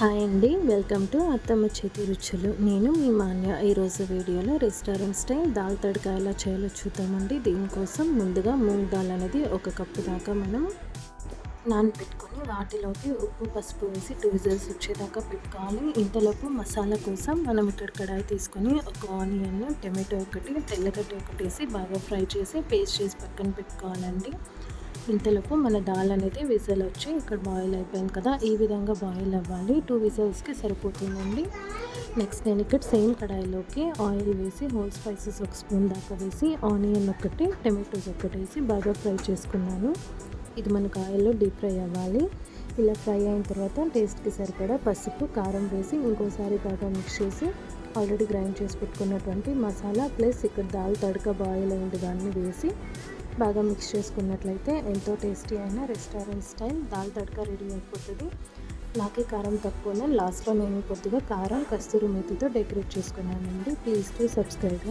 Hi అండి, welcome to అత్తమ్మ చేతి రుచులు. నేను మీ మాన్య. ఈరోజు వీడియోలో రెస్టారెంట్ స్టైల్ దాల్ తడకా ఎలా చేయాలో చూద్దామండి. దీనికోసం ముందుగా మూంగ్ దాల్ అనేది 1 కప్పు దాకా మనం నానబెట్టుకొని వాటిలోకి ఉప్పు పసుపు వేసి 2 విజిల్స్ వచ్చేదాకా పెట్టుకోవాలి. ఇంతలోపు మసాలా కోసం మనం ఇక్కడ కడాయి తీసుకొని ఒక ఆనియన్, టమాటో ఒకటి, తెల్లగడ్డ ఒకటి వేసి బాగా ఫ్రై చేసి పేస్ట్ చేసి పక్కన పెట్టుకోవాలండి. ఇంతలోపు మన దాల్ అనేది విజిల్ వచ్చి ఇక్కడ బాయిల్ అయిపోయింది కదా, ఈ విధంగా బాయిల్ అవ్వాలి. 2 విజిల్స్కి సరిపోతుందండి. నెక్స్ట్ నేను ఇక్కడ సేమ్ కడాయిలోకి ఆయిల్ వేసి హోల్ స్పైసెస్ 1 స్పూన్ దాకా వేసి ఆనియన్ ఒకటి, టమాటోస్ ఒకటి వేసి బాగా ఫ్రై చేసుకున్నాను. ఇది మనకు ఆయిల్లో డీప్ ఫ్రై అవ్వాలి. ఇలా ఫ్రై అయిన తర్వాత టేస్ట్కి సరిపడా పసుపు, కారం వేసి ఇంకోసారి బాగా మిక్స్ చేసి ఆల్రెడీ గ్రైండ్ చేసి పెట్టుకున్నటువంటి మసాలా ప్లస్ ఇక్కడ దాల్ తడక బాయిల్ అయింది దాన్ని వేసి బాగా మిక్స్ చేసుకున్నట్లయితే ఎంతో టేస్టీ అయిన రెస్టారెంట్ స్టైల్ దాల్ తడక రెడీ అయిపోతుంది. నాకే కారం తక్కువ, లాస్ట్లో నేను కొద్దిగా కారం కస్తూరి మేతితో డెకరేట్ చేసుకున్నానండి. Please to subscribe.